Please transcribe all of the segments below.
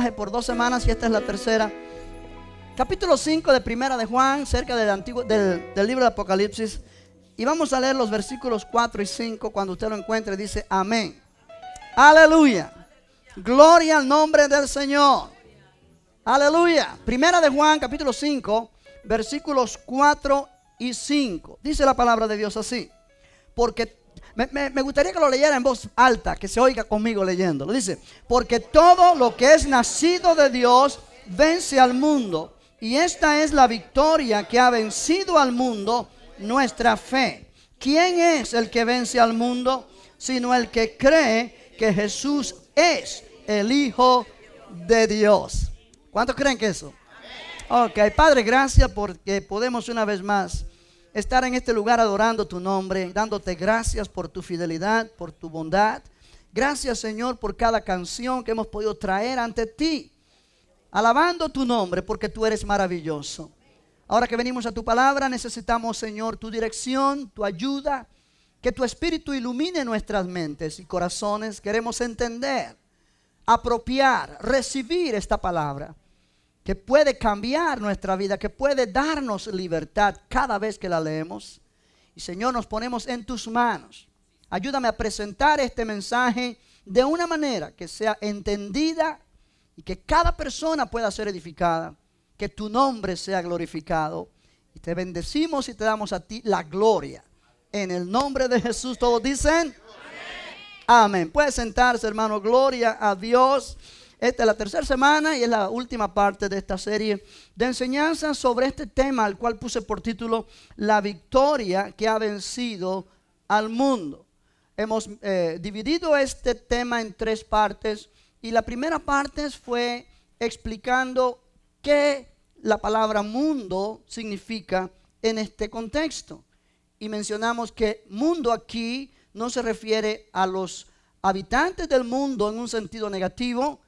Por 2 semanas y esta es la tercera. Capítulo 5 de Primera de Juan, cerca del libro de Apocalipsis. Y vamos a leer los versículos 4 y 5. Cuando usted lo encuentre, dice amén. Aleluya. Gloria al nombre del Señor. Aleluya. Primera de Juan, capítulo 5, versículos 4 y 5. Dice la palabra de Dios así. Porque me gustaría que lo leyera en voz alta, que se oiga conmigo leyéndolo. Dice, porque todo lo que es nacido de Dios vence al mundo. Y esta es la victoria que ha vencido al mundo, nuestra fe. ¿Quién es el que vence al mundo? Sino el que cree que Jesús es el Hijo de Dios. ¿Cuántos creen que eso? Ok, Padre, gracias porque podemos una vez más estar en este lugar adorando tu nombre, dándote gracias por tu fidelidad, por tu bondad. Gracias, Señor, por cada canción que hemos podido traer ante ti, alabando tu nombre porque tú eres maravilloso. Ahora que venimos a tu palabra, necesitamos, Señor, tu dirección, tu ayuda, que tu Espíritu ilumine nuestras mentes y corazones. Queremos entender, apropiar, recibir esta palabra que puede cambiar nuestra vida, que puede darnos libertad cada vez que la leemos. Y Señor, nos ponemos en tus manos. Ayúdame a presentar este mensaje de una manera que sea entendida y que cada persona pueda ser edificada, que tu nombre sea glorificado. Y te bendecimos y te damos a ti la gloria. En el nombre de Jesús todos dicen amén. Puede sentarse, hermano. Gloria a Dios. Esta es la tercera semana y es la última parte de esta serie de enseñanzas sobre este tema, al cual puse por título la victoria que ha vencido al mundo. Hemos dividido este tema en 3 partes y la primera parte fue explicando qué la palabra mundo significa en este contexto. Y mencionamos que mundo aquí no se refiere a los habitantes del mundo en un sentido negativo,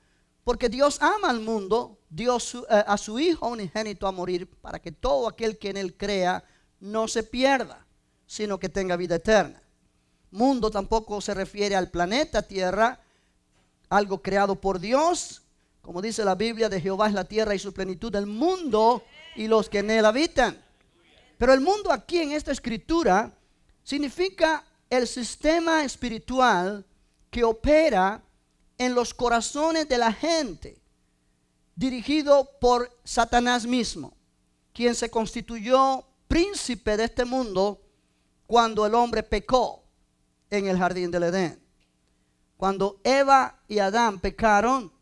porque Dios ama al mundo, dio a su Hijo unigénito a morir para que todo aquel que en Él crea no se pierda, sino que tenga vida eterna. Mundo tampoco se refiere al planeta Tierra, algo creado por Dios. Como dice la Biblia, de Jehová es la tierra y su plenitud, el mundo y los que en él habitan. Pero el mundo aquí en esta escritura significa el sistema espiritual que opera en los corazones de la gente, dirigido por Satanás mismo, quien se constituyó príncipe de este mundo cuando el hombre pecó en el jardín del Edén. Cuando Eva y Adán pecaron,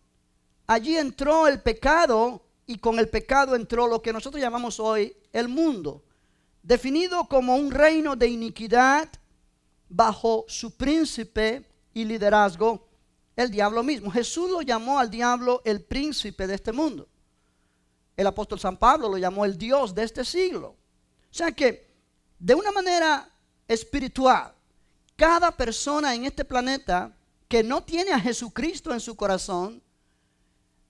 allí entró el pecado y con el pecado entró lo que nosotros llamamos hoy el mundo, definido como un reino de iniquidad bajo su príncipe y liderazgo, el diablo mismo. Jesús lo llamó al diablo el príncipe de este mundo. El apóstol San Pablo lo llamó el Dios de este siglo. O sea que de una manera espiritual, cada persona en este planeta que no tiene a Jesucristo en su corazón,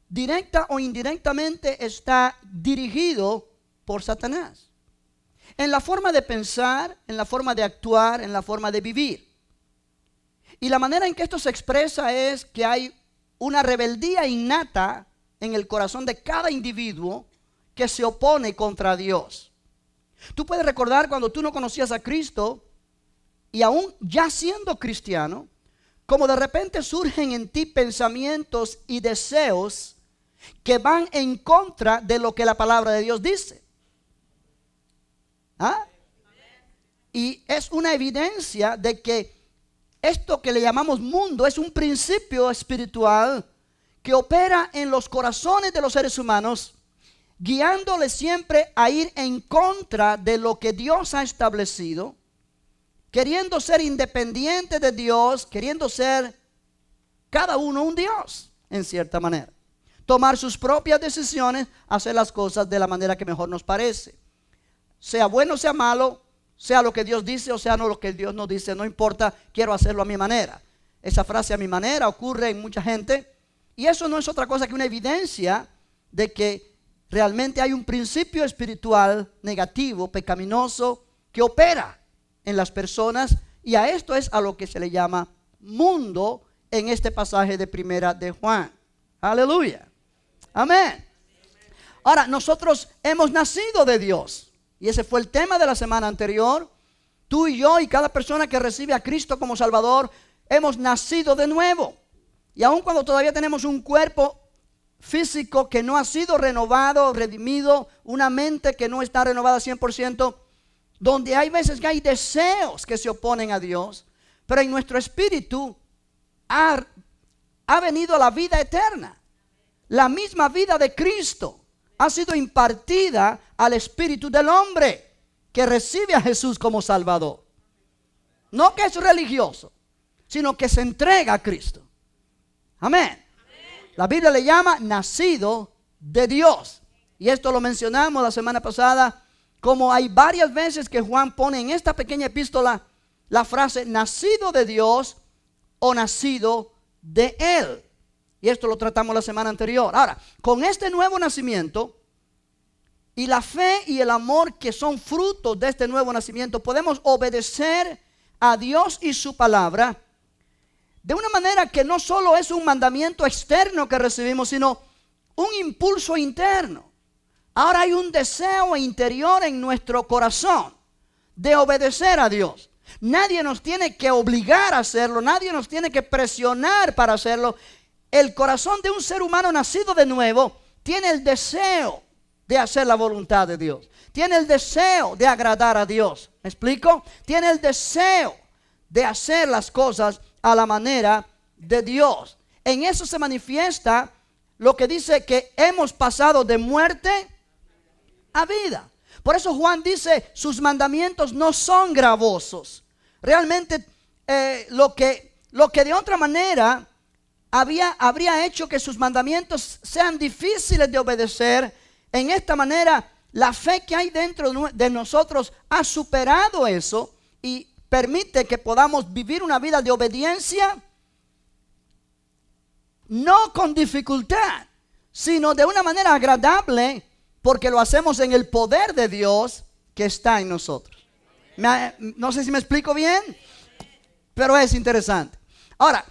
directa o indirectamente está dirigido por Satanás. En la forma de pensar, en la forma de actuar, en la forma de vivir. Y la manera en que esto se expresa es que hay una rebeldía innata en el corazón de cada individuo que se opone contra Dios. Tú puedes recordar cuando tú no conocías a Cristo y aún ya siendo cristiano, como de repente surgen en ti pensamientos y deseos que van en contra de lo que la palabra de Dios dice. ¿Ah? Y es una evidencia de que esto que le llamamos mundo es un principio espiritual que opera en los corazones de los seres humanos, guiándoles siempre a ir en contra de lo que Dios ha establecido, queriendo ser independiente de Dios, queriendo ser cada uno un Dios, en cierta manera. Tomar sus propias decisiones, hacer las cosas de la manera que mejor nos parece. Sea bueno, sea malo, sea lo que Dios dice o sea no lo que Dios no dice, no importa, quiero hacerlo a mi manera. Esa frase a mi manera ocurre en mucha gente y eso no es otra cosa que una evidencia de que realmente hay un principio espiritual negativo, pecaminoso, que opera en las personas y a esto es a lo que se le llama mundo en este pasaje de Primera de Juan. Aleluya. Amén. Ahora, nosotros hemos nacido de Dios. Y ese fue el tema de la semana anterior. Tú y yo y cada persona que recibe a Cristo como Salvador, hemos nacido de nuevo. Y aun cuando todavía tenemos un cuerpo físico que no ha sido renovado, redimido, una mente que no está renovada 100%, donde hay veces que hay deseos que se oponen a Dios, pero en nuestro espíritu ha venido la vida eterna. La misma vida de Cristo ha sido impartida al espíritu del hombre que recibe a Jesús como Salvador. No que es religioso, sino que se entrega a Cristo. Amén. La Biblia le llama nacido de Dios. Y esto lo mencionamos la semana pasada, como hay varias veces que Juan pone en esta pequeña epístola la frase nacido de Dios o nacido de Él. Y esto lo tratamos la semana anterior. Ahora, con este nuevo nacimiento y la fe y el amor que son frutos de este nuevo nacimiento, podemos obedecer a Dios y su palabra de una manera que no solo es un mandamiento externo que recibimos, sino un impulso interno. Ahora hay un deseo interior en nuestro corazón de obedecer a Dios. Nadie nos tiene que obligar a hacerlo, nadie nos tiene que presionar para hacerlo. El corazón de un ser humano nacido de nuevo tiene el deseo de hacer la voluntad de Dios. Tiene el deseo de agradar a Dios. ¿Me explico? Tiene el deseo de hacer las cosas a la manera de Dios. En eso se manifiesta lo que dice que hemos pasado de muerte a vida. Por eso Juan dice, sus mandamientos no son gravosos. Realmente lo que de otra manera habría hecho que sus mandamientos sean difíciles de obedecer, en esta manera la fe que hay dentro de nosotros ha superado eso y permite que podamos vivir una vida de obediencia, no con dificultad, sino de una manera agradable, porque lo hacemos en el poder de Dios que está en nosotros. No sé si me explico bien, pero es interesante. Ahora,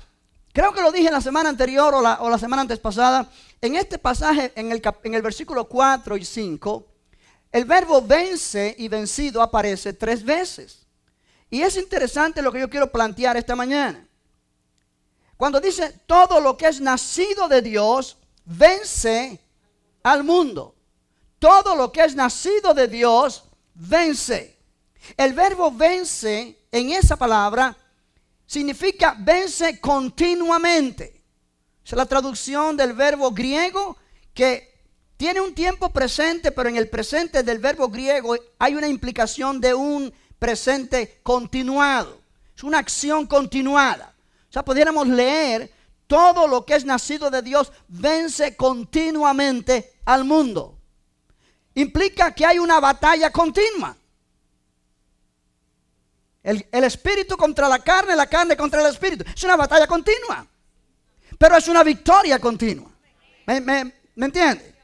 creo que lo dije la semana anterior o la semana antes pasada. En este pasaje, en el versículo 4 y 5, el verbo vence y vencido aparece 3 veces. Y es interesante lo que yo quiero plantear esta mañana. Cuando dice todo lo que es nacido de Dios vence al mundo. Todo lo que es nacido de Dios vence. El verbo vence en esa palabra significa vence continuamente. Es la traducción del verbo griego que tiene un tiempo presente, pero en el presente del verbo griego hay una implicación de un presente continuado. Es una acción continuada. O sea, pudiéramos leer todo lo que es nacido de Dios vence continuamente al mundo. Implica que hay una batalla continua. El espíritu contra la carne contra el espíritu. Es una batalla continua. Pero es una victoria continua. ¿Me entiende?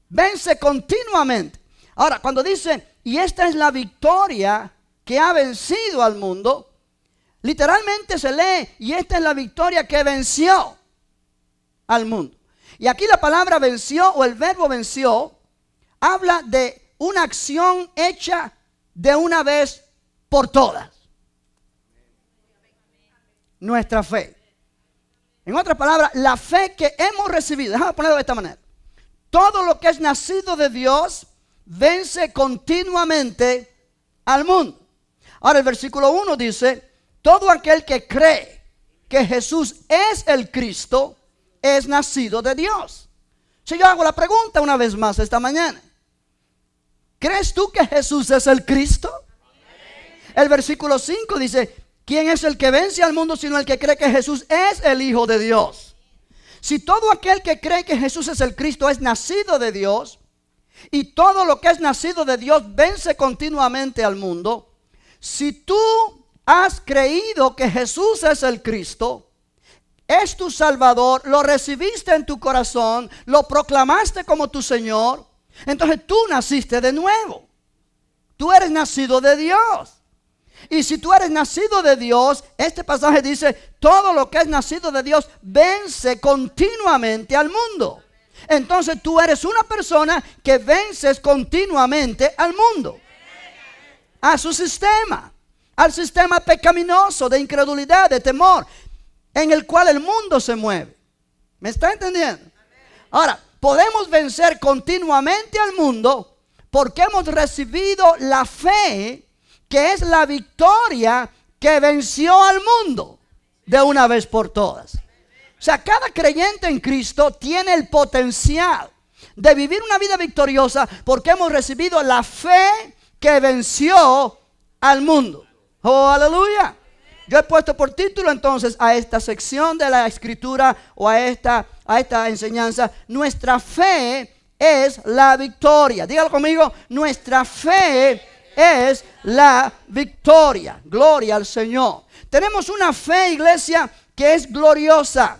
Vence continuamente. Ahora, cuando dice, y esta es la victoria que ha vencido al mundo, literalmente se lee, y esta es la victoria que venció al mundo. Y aquí la palabra venció o el verbo venció habla de una acción hecha de una vez por todas. Nuestra fe. En otras palabras, la fe que hemos recibido. Déjame ponerlo de esta manera. Todo lo que es nacido de Dios vence continuamente al mundo. Ahora el versículo 1 dice, todo aquel que cree que Jesús es el Cristo es nacido de Dios. Si yo hago la pregunta una vez más esta mañana, ¿crees tú que Jesús es el Cristo? El versículo 5 dice, ¿quién es el que vence al mundo sino el que cree que Jesús es el Hijo de Dios? Si todo aquel que cree que Jesús es el Cristo es nacido de Dios, y todo lo que es nacido de Dios vence continuamente al mundo, si tú has creído que Jesús es el Cristo, es tu Salvador, lo recibiste en tu corazón, lo proclamaste como tu Señor, entonces tú naciste de nuevo. Tú eres nacido de Dios. Y si tú eres nacido de Dios, este pasaje dice, todo lo que es nacido de Dios vence continuamente al mundo. entonces tú eres una persona que vences continuamente al mundo, a su sistema, al sistema pecaminoso de incredulidad, de temor, en el cual el mundo se mueve. ¿Me está entendiendo? Ahora, podemos vencer continuamente al mundo porque hemos recibido la fe, que es la victoria que venció al mundo de una vez por todas. O sea, cada creyente en Cristo tiene el potencial de vivir una vida victoriosa porque hemos recibido la fe que venció al mundo. ¡Oh, aleluya! Yo he puesto por título entonces a esta sección de la escritura o a esta enseñanza: nuestra fe es la victoria. Dígalo conmigo: nuestra fe es la victoria. Gloria al Señor. Tenemos una fe, iglesia, que es gloriosa.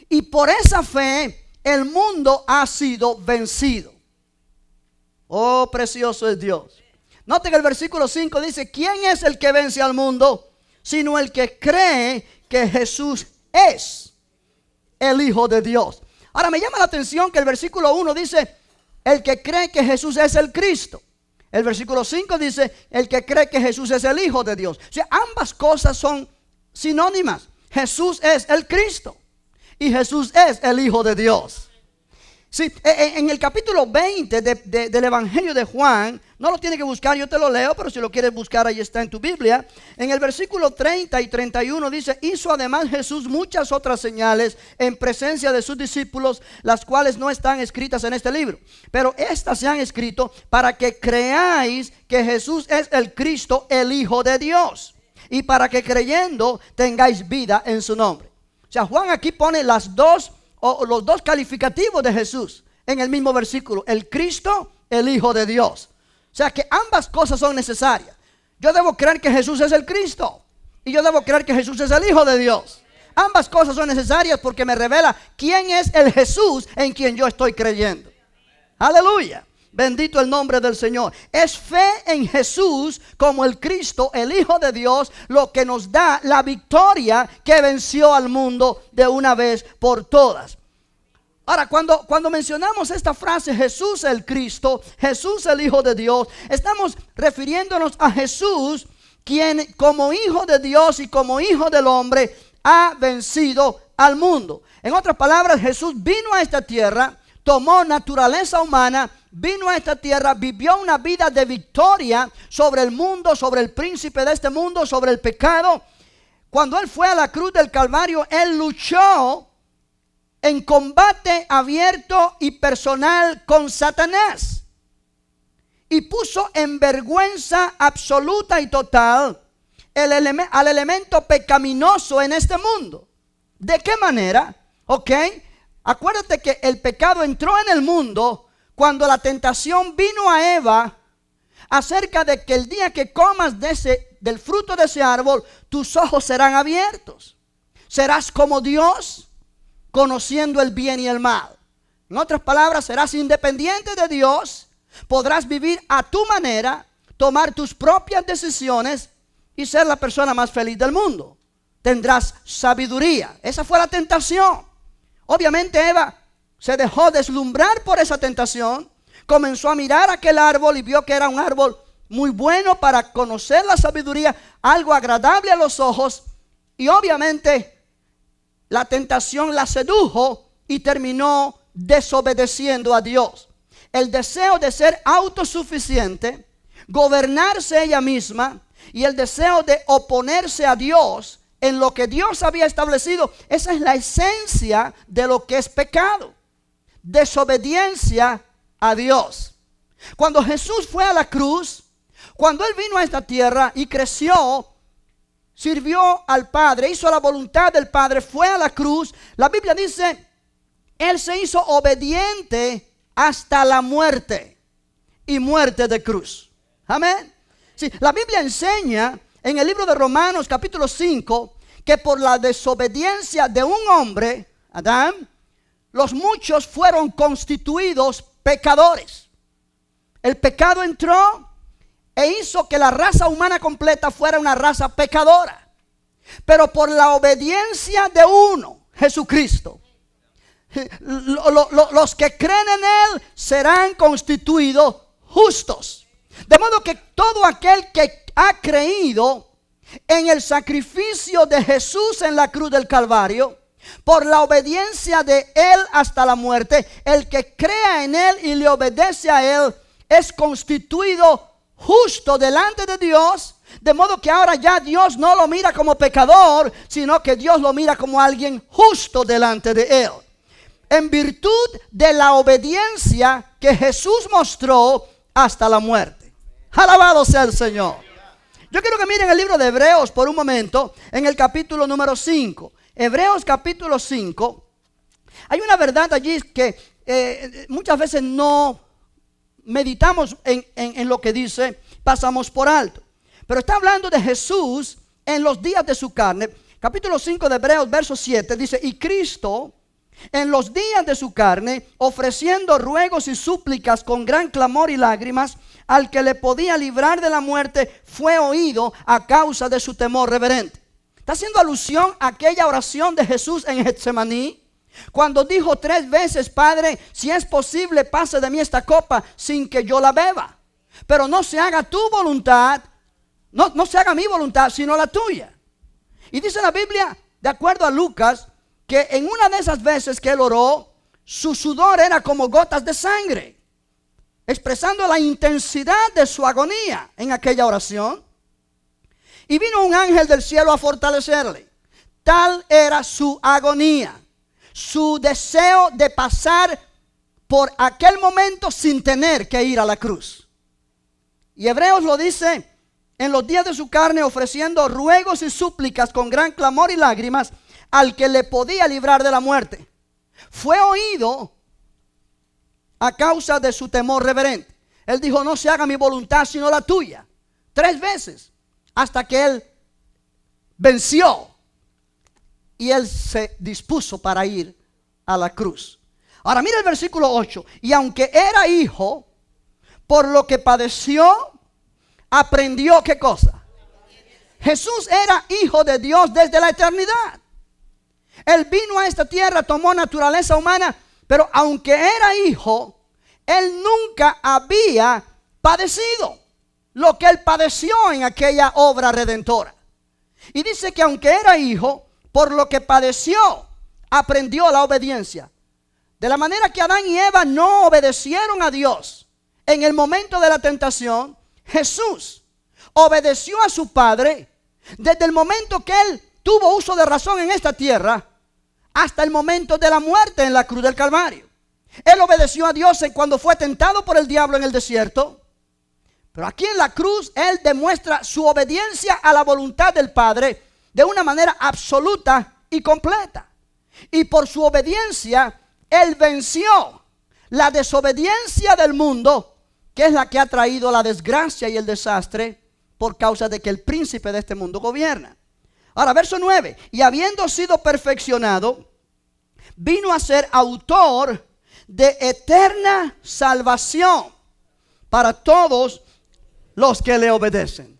Y por esa fe el mundo ha sido vencido. Oh, precioso es Dios. Note que el versículo 5 dice: ¿quién es el que vence al mundo? Sino el que cree que Jesús es el Hijo de Dios. Ahora me llama la atención que el versículo 1 dice: el que cree que Jesús es el Cristo. El versículo 5 dice: el que cree que Jesús es el Hijo de Dios. O sea, ambas cosas son sinónimas. Jesús es el Cristo y Jesús es el Hijo de Dios. Sí, en el capítulo 20 del Evangelio de Juan, no lo tiene que buscar, yo te lo leo, pero si lo quieres buscar, ahí está en tu Biblia. En el versículo 30 y 31 dice: hizo además Jesús muchas otras señales en presencia de sus discípulos, las cuales no están escritas en este libro, pero estas se han escrito para que creáis que Jesús es el Cristo, el Hijo de Dios, y para que creyendo tengáis vida en su nombre. O sea, Juan aquí pone los dos calificativos de Jesús en el mismo versículo: el Cristo, el Hijo de Dios. O sea que ambas cosas son necesarias. Yo debo creer que Jesús es el Cristo y yo debo creer que Jesús es el Hijo de Dios. Ambas cosas son necesarias porque me revela quién es el Jesús en quien yo estoy creyendo. Aleluya. Bendito el nombre del Señor. Es fe en Jesús como el Cristo, el Hijo de Dios, lo que nos da la victoria que venció al mundo de una vez por todas. Ahora, cuando mencionamos esta frase, Jesús el Cristo, Jesús el Hijo de Dios, estamos refiriéndonos a Jesús, quien como Hijo de Dios y como Hijo del hombre ha vencido al mundo. En otras palabras, Jesús vino a esta tierra, tomó naturaleza humana, vino a esta tierra, vivió una vida de victoria sobre el mundo, sobre el príncipe de este mundo, sobre el pecado. Cuando Él fue a la cruz del Calvario, Él luchó en combate abierto y personal con Satanás y puso en vergüenza absoluta y total al elemento pecaminoso en este mundo. ¿De qué manera? Ok, acuérdate que el pecado entró en el mundo cuando la tentación vino a Eva acerca de que el día que comas del fruto de ese árbol, tus ojos serán abiertos. Serás como Dios, conociendo el bien y el mal. En otras palabras, serás independiente de Dios, podrás vivir a tu manera, tomar tus propias decisiones y ser la persona más feliz del mundo. Tendrás sabiduría. Esa fue la tentación. Obviamente Eva se dejó deslumbrar por esa tentación, comenzó a mirar aquel árbol y vio que era un árbol muy bueno para conocer la sabiduría, algo agradable a los ojos, y obviamente la tentación la sedujo y terminó desobedeciendo a Dios. El deseo de ser autosuficiente, gobernarse ella misma y el deseo de oponerse a Dios en lo que Dios había establecido, esa es la esencia de lo que es pecado. Desobediencia a Dios. Cuando Jesús fue a la cruz, cuando Él vino a esta tierra y creció, sirvió al Padre, hizo la voluntad del Padre, fue a la cruz. La Biblia dice, Él se hizo obediente hasta la muerte y muerte de cruz. Amén. Sí, la Biblia enseña en el libro de Romanos capítulo 5 que por la desobediencia de un hombre, Adán, los muchos fueron constituidos pecadores. El pecado entró e hizo que la raza humana completa fuera una raza pecadora. Pero por la obediencia de uno, Jesucristo, Los que creen en Él serán constituidos justos. De modo que todo aquel que ha creído en el sacrificio de Jesús en la cruz del Calvario, por la obediencia de Él hasta la muerte, el que crea en Él y le obedece a Él es constituido justo delante de Dios. De modo que ahora ya Dios no lo mira como pecador, sino que Dios lo mira como alguien justo delante de Él, en virtud de la obediencia que Jesús mostró hasta la muerte. Alabado sea el Señor. Yo quiero que miren el libro de Hebreos por un momento, en el capítulo número 5. Hebreos capítulo 5. Hay una verdad allí que muchas veces no meditamos en lo que dice, pasamos por alto. Pero está hablando de Jesús en los días de su carne. Capítulo 5 de Hebreos, verso 7, dice: y Cristo en los días de su carne, ofreciendo ruegos y súplicas con gran clamor y lágrimas, al que le podía librar de la muerte, fue oído a causa de su temor reverente. Está haciendo alusión a aquella oración de Jesús en Getsemaní, cuando dijo 3 veces: Padre, si es posible, pase de mí esta copa sin que yo la beba, pero no se haga tu voluntad, no se haga mi voluntad, sino la tuya. Y dice la Biblia, de acuerdo a Lucas, que en una de esas veces que él oró, su sudor era como gotas de sangre, expresando la intensidad de su agonía en aquella oración. Y vino un ángel del cielo a fortalecerle. Tal era su agonía, su deseo de pasar por aquel momento sin tener que ir a la cruz. Y Hebreos lo dice: en los días de su carne, ofreciendo ruegos y súplicas con gran clamor y lágrimas, al que le podía librar de la muerte, fue oído a causa de su temor reverente. Él dijo: no se haga mi voluntad sino la tuya, 3 veces, hasta que él venció y él se dispuso para ir a la cruz. Ahora mira el versículo 8: y aunque era hijo, por lo que padeció, aprendió ¿qué cosa? Jesús era hijo de Dios desde la eternidad. Él vino a esta tierra, tomó naturaleza humana, pero aunque era hijo, él nunca había padecido lo que él padeció en aquella obra redentora. Y dice que aunque era hijo, por lo que padeció, aprendió la obediencia. De la manera que Adán y Eva no obedecieron a Dios en el momento de la tentación, Jesús obedeció a su Padre desde el momento que él tuvo uso de razón en esta tierra hasta el momento de la muerte en la cruz del Calvario. Él obedeció a Dios cuando fue tentado por el diablo en el desierto, pero aquí en la cruz él demuestra su obediencia a la voluntad del Padre de una manera absoluta y completa. Y por su obediencia él venció la desobediencia del mundo, que es la que ha traído la desgracia y el desastre por causa de que el príncipe de este mundo gobierna. Ahora, verso 9: y habiendo sido perfeccionado, vino a ser autor de eterna salvación para todos los que le obedecen.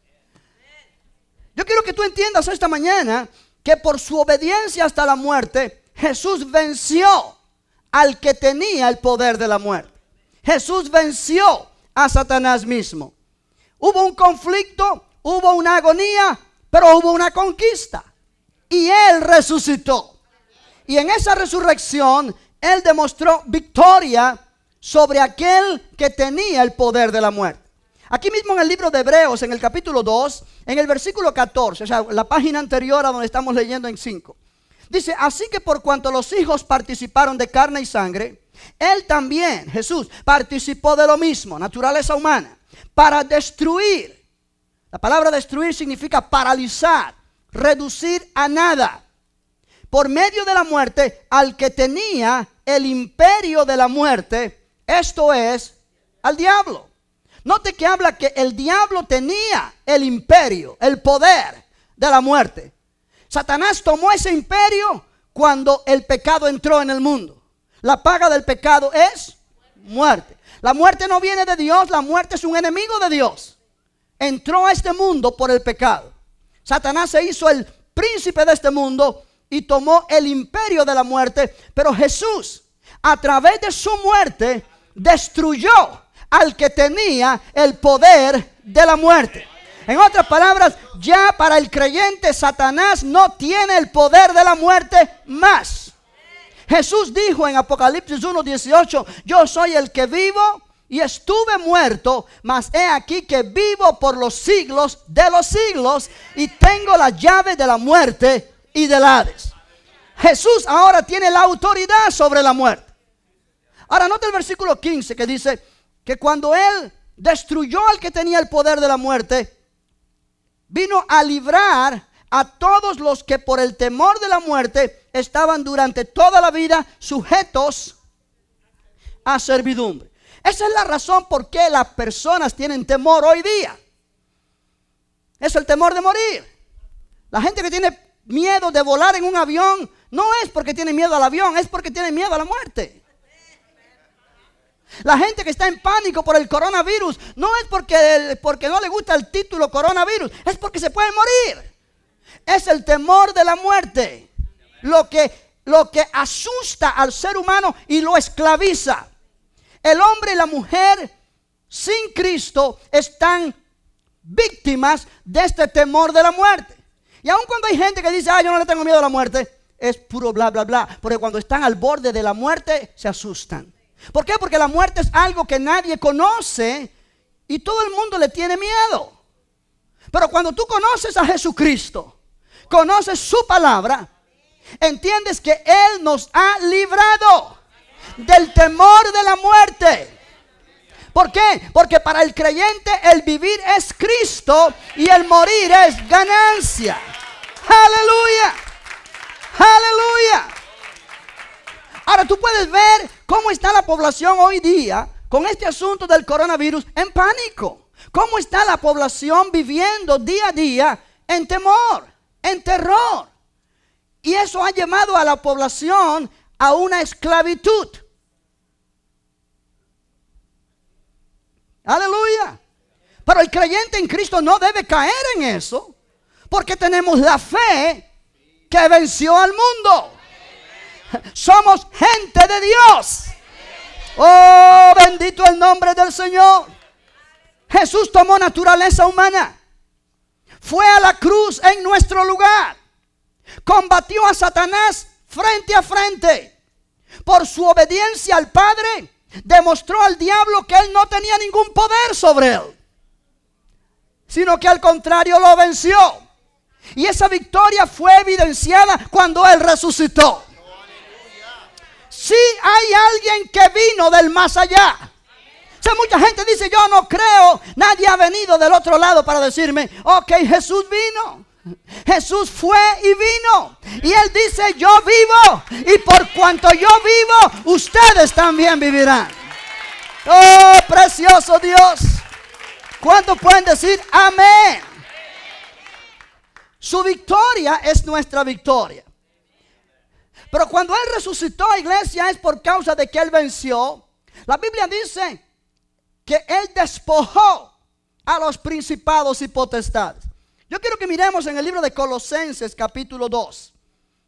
Yo quiero que tú entiendas esta mañana que por su obediencia hasta la muerte, Jesús venció al que tenía el poder de la muerte. Jesús venció a Satanás mismo. Hubo un conflicto, hubo una agonía, pero hubo una conquista. Y él resucitó. Y en esa resurrección, él demostró victoria sobre aquel que tenía el poder de la muerte. Aquí mismo en el libro de Hebreos, en el capítulo 2, en el versículo 14, o sea, la página anterior a donde estamos leyendo en 5. Dice: así que por cuanto los hijos participaron de carne y sangre, él también, Jesús, participó de lo mismo, naturaleza humana, para destruir. La palabra destruir significa paralizar, reducir a nada, por medio de la muerte, al que tenía el imperio de la muerte, esto es, al diablo. Note que habla que el diablo tenía el imperio, el poder de la muerte. Satanás tomó ese imperio cuando el pecado entró en el mundo. La paga del pecado es muerte. La muerte no viene de Dios, la muerte es un enemigo de Dios. Entró a este mundo por el pecado. Satanás se hizo el príncipe de este mundo y tomó el imperio de la muerte. Pero Jesús, a través de su muerte, destruyó al que tenía el poder de la muerte. En otras palabras, ya para el creyente Satanás no tiene el poder de la muerte más. Jesús dijo en Apocalipsis 1:18, yo soy el que vivo y estuve muerto, mas he aquí que vivo por los siglos de los siglos y tengo la llave de la muerte y del Hades. Jesús ahora tiene la autoridad sobre la muerte. Ahora nota el versículo 15 que dice que cuando Él destruyó al que tenía el poder de la muerte, vino a librar a todos los que por el temor de la muerte estaban durante toda la vida sujetos a servidumbre. Esa es la razón por qué las personas tienen temor hoy día. Es el temor de morir. La gente que tiene miedo de volar en un avión no es porque tiene miedo al avión, es porque tiene miedo a la muerte. La gente que está en pánico por el coronavirus no es porque no le gusta el título coronavirus, es porque se puede morir. Es el temor de la muerte lo que asusta al ser humano y lo esclaviza. El hombre y la mujer sin Cristo están víctimas de este temor de la muerte. Y aun cuando hay gente que dice, yo no le tengo miedo a la muerte, es puro bla bla bla, porque cuando están al borde de la muerte se asustan. ¿Por qué? Porque la muerte es algo que nadie conoce y todo el mundo le tiene miedo. Pero cuando tú conoces a Jesucristo, conoces su palabra, entiendes que Él nos ha librado del temor de la muerte. ¿Por qué? Porque para el creyente el vivir es Cristo y el morir es ganancia. Aleluya, aleluya. Ahora tú puedes ver cómo está la población hoy día con este asunto del coronavirus en pánico. Cómo está la población viviendo día a día en temor, en terror. Y eso ha llevado a la población a una esclavitud. Aleluya. Pero el creyente en Cristo no debe caer en eso, porque tenemos la fe que venció al mundo. Somos gente de Dios. Oh, bendito el nombre del Señor. Jesús tomó naturaleza humana, fue a la cruz en nuestro lugar, combatió a Satanás frente a frente. Por su obediencia al Padre, demostró al diablo que él no tenía ningún poder sobre él, sino que al contrario lo venció. Y esa victoria fue evidenciada cuando él resucitó. Si hay alguien que vino del más allá. O sea, mucha gente dice, yo no creo. Nadie ha venido del otro lado para decirme, ok, Jesús vino. Jesús fue y vino. Y Él dice, yo vivo. Y por cuanto yo vivo, ustedes también vivirán. Oh, precioso Dios. ¿Cuántos pueden decir amén? Su victoria es nuestra victoria. Pero cuando Él resucitó, iglesia, es por causa de que Él venció. La Biblia dice que Él despojó a los principados y potestades. Yo quiero que miremos en el libro de Colosenses capítulo 2.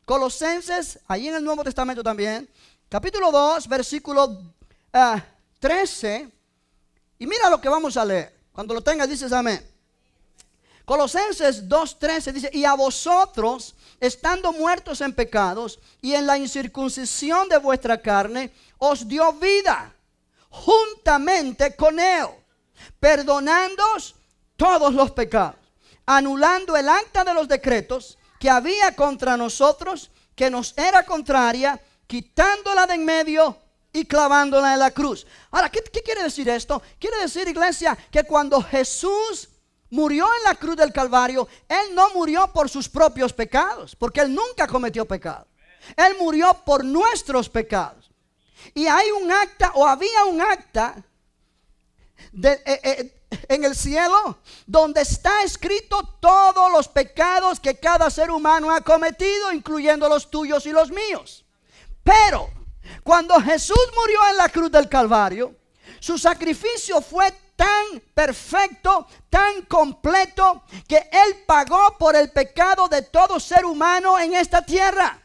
Colosenses, ahí en el Nuevo Testamento también. Capítulo 2, versículo 13. Y mira lo que vamos a leer. Cuando lo tengas dices amén. Colosenses 2:13 dice, y a vosotros, estando muertos en pecados y en la incircuncisión de vuestra carne, os dio vida juntamente con Él, perdonándoos todos los pecados, anulando el acta de los decretos que había contra nosotros, que nos era contraria, quitándola de en medio y clavándola en la cruz. Ahora, ¿qué quiere decir esto? Quiere decir, iglesia, que cuando Jesús murió en la cruz del Calvario, Él no murió por sus propios pecados, porque Él nunca cometió pecado. Él murió por nuestros pecados. Y hay un acta, o había un acta en el cielo, donde está escrito todos los pecados que cada ser humano ha cometido, incluyendo los tuyos y los míos. Pero cuando Jesús murió en la cruz del Calvario, Su sacrificio fue tan perfecto, tan completo, que Él pagó por el pecado de todo ser humano en esta tierra.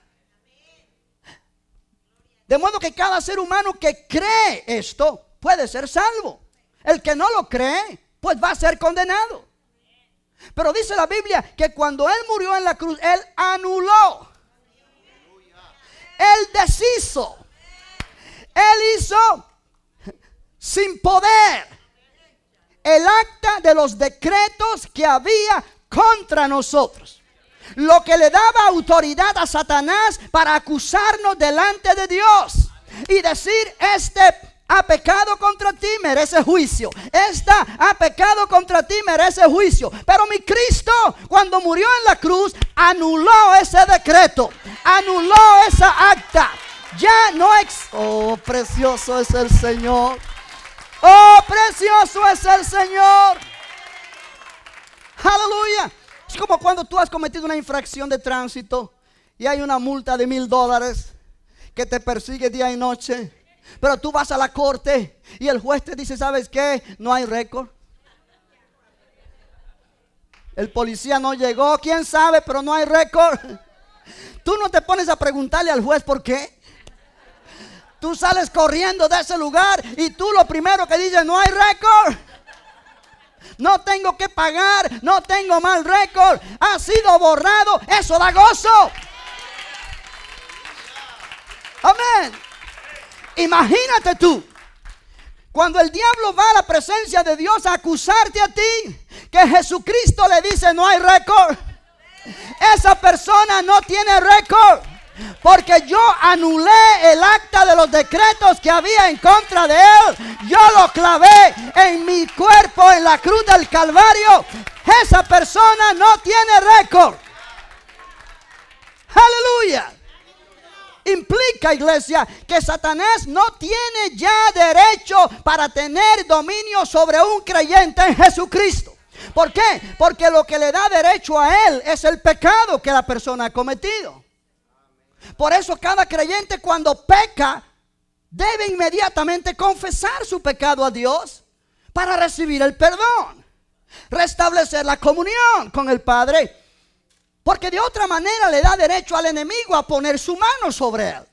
De modo que cada ser humano que cree esto puede ser salvo. El que no lo cree, pues va a ser condenado. Pero dice la Biblia que cuando Él murió en la cruz, Él anuló, Él deshizo, Él hizo sin poder el acta de los decretos que había contra nosotros, lo que le daba autoridad a Satanás para acusarnos delante de Dios y decir: este ha pecado contra ti, merece juicio. Esta ha pecado contra ti, merece juicio. Pero mi Cristo, cuando murió en la cruz, anuló ese decreto, anuló esa acta. Ya no oh, precioso es el Señor. Oh, precioso es el Señor. Aleluya. Es como cuando tú has cometido una infracción de tránsito y hay una multa de $1000 que te persigue día y noche. Pero tú vas a la corte y el juez te dice: ¿sabes qué? No hay récord. El policía no llegó, quién sabe, pero no hay récord. Tú no te pones a preguntarle al juez por qué. Tú sales corriendo de ese lugar y tú lo primero que dices: no hay récord. No tengo que pagar, no tengo mal récord, ha sido borrado. Eso da gozo. Amén. Imagínate tú, cuando el diablo va a la presencia de Dios a acusarte a ti, que Jesucristo le dice: no hay récord. Esa persona no tiene récord, porque yo anulé el acta de los decretos que había en contra de él. Yo lo clavé en mi cuerpo en la cruz del Calvario. Esa persona no tiene récord. Aleluya. Implica, iglesia, que Satanás no tiene ya derecho para tener dominio sobre un creyente en Jesucristo. ¿Por qué? Porque lo que le da derecho a él es el pecado que la persona ha cometido. Por eso cada creyente, cuando peca, debe inmediatamente confesar su pecado a Dios para recibir el perdón, restablecer la comunión con el Padre. Porque de otra manera le da derecho al enemigo a poner su mano sobre él,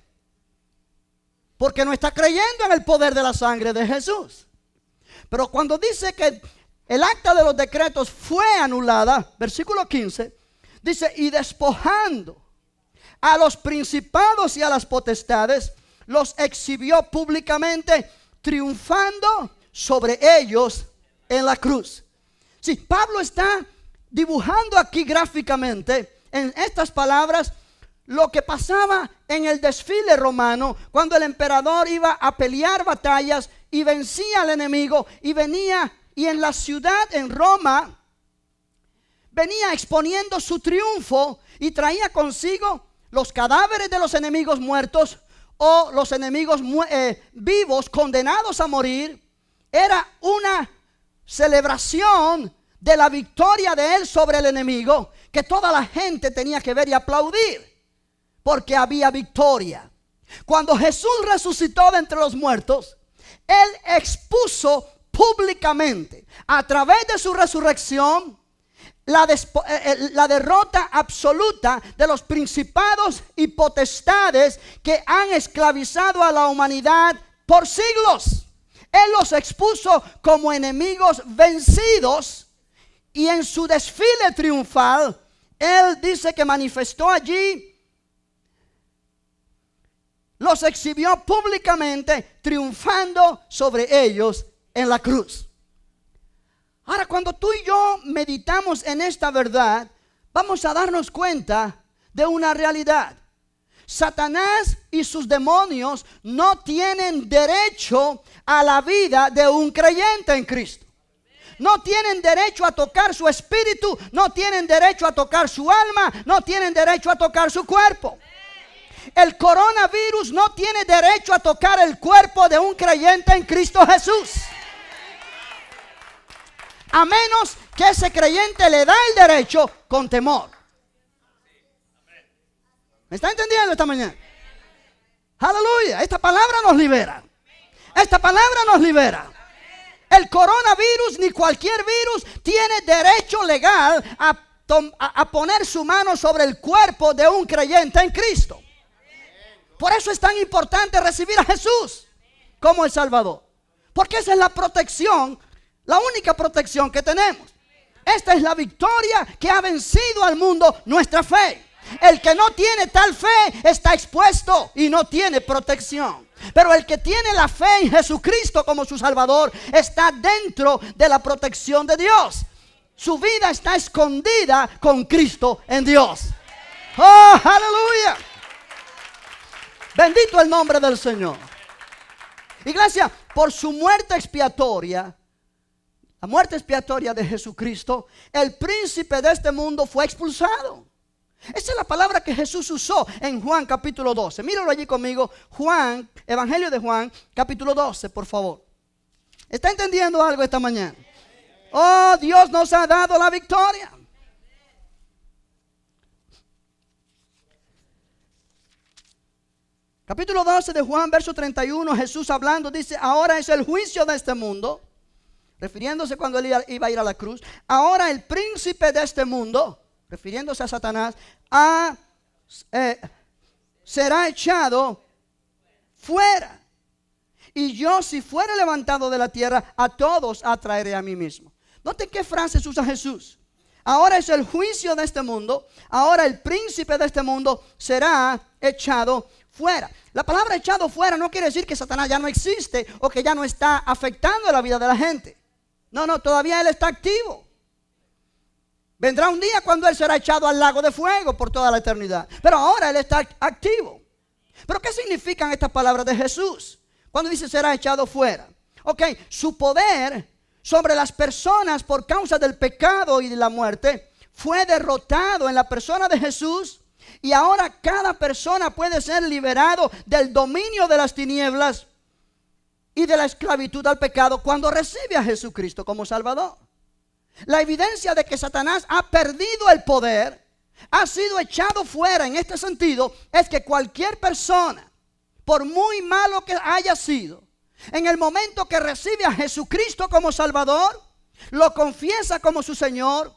porque no está creyendo en el poder de la sangre de Jesús. Pero cuando dice que el acta de los decretos fue anulada, versículo 15, dice: y despojando a los principados y a las potestades, los exhibió públicamente, triunfando sobre ellos en la cruz. Sí, Pablo está dibujando aquí gráficamente en estas palabras lo que pasaba en el desfile romano, cuando el emperador iba a pelear batallas y vencía al enemigo, y venía, y en la ciudad, en Roma, venía exponiendo su triunfo y traía consigo los cadáveres de los enemigos muertos o los enemigos vivos condenados a morir. Era una celebración de la victoria de él sobre el enemigo, que toda la gente tenía que ver y aplaudir, porque había victoria. Cuando Jesús resucitó de entre los muertos, él expuso públicamente, a través de su resurrección, la derrota absoluta de los principados y potestades que han esclavizado a la humanidad por siglos. Él los expuso como enemigos vencidos. Y en su desfile triunfal, él dice que manifestó allí, los exhibió públicamente, triunfando sobre ellos en la cruz. Ahora, cuando tú y yo meditamos en esta verdad, vamos a darnos cuenta de una realidad. Satanás y sus demonios no tienen derecho a la vida de un creyente en Cristo. No tienen derecho a tocar su espíritu, no tienen derecho a tocar su alma, no tienen derecho a tocar su cuerpo. El coronavirus no tiene derecho a tocar el cuerpo de un creyente en Cristo Jesús, a menos que ese creyente le da el derecho con temor. ¿Me está entendiendo esta mañana? Aleluya. Esta palabra nos libera. Esta palabra nos libera. El coronavirus ni cualquier virus tiene derecho legal a poner su mano sobre el cuerpo de un creyente en Cristo. Por eso es tan importante recibir a Jesús como el Salvador, porque esa es la protección, la única protección que tenemos. Esta es la victoria que ha vencido al mundo, nuestra fe. El que no tiene tal fe está expuesto y no tiene protección. Pero el que tiene la fe en Jesucristo como su Salvador está dentro de la protección de Dios. Su vida está escondida con Cristo en Dios. ¡Oh, aleluya! Bendito el nombre del Señor. Iglesia, por su muerte expiatoria, la muerte expiatoria de Jesucristo, el príncipe de este mundo fue expulsado. Esa es la palabra que Jesús usó en Juan capítulo 12. Míralo allí conmigo. Juan, Evangelio de Juan capítulo 12, por favor. ¿Está entendiendo algo esta mañana? Oh, Dios nos ha dado la victoria. Capítulo 12 de Juan, verso 31, Jesús hablando dice: ahora es el juicio de este mundo, refiriéndose cuando él iba a ir a la cruz. Ahora el príncipe de este mundo, refiriéndose a Satanás, será echado fuera. Y yo, si fuera levantado de la tierra, a todos atraeré a mí mismo. Noten qué frases usa Jesús. Ahora es el juicio de este mundo. Ahora el príncipe de este mundo será echado fuera. La palabra echado fuera no quiere decir que Satanás ya no existe o que ya no está afectando la vida de la gente. No, todavía él está activo. Vendrá un día cuando él será echado al lago de fuego por toda la eternidad. Pero ahora él está activo. ¿Pero qué significan estas palabras de Jesús cuando dice será echado fuera? Ok, su poder sobre las personas por causa del pecado y de la muerte fue derrotado en la persona de Jesús. Y ahora cada persona puede ser liberado del dominio de las tinieblas y de la esclavitud al pecado cuando recibe a Jesucristo como Salvador. La evidencia de que Satanás ha perdido el poder, ha sido echado fuera en este sentido, es que cualquier persona, por muy malo que haya sido, en el momento que recibe a Jesucristo como Salvador, lo confiesa como su Señor,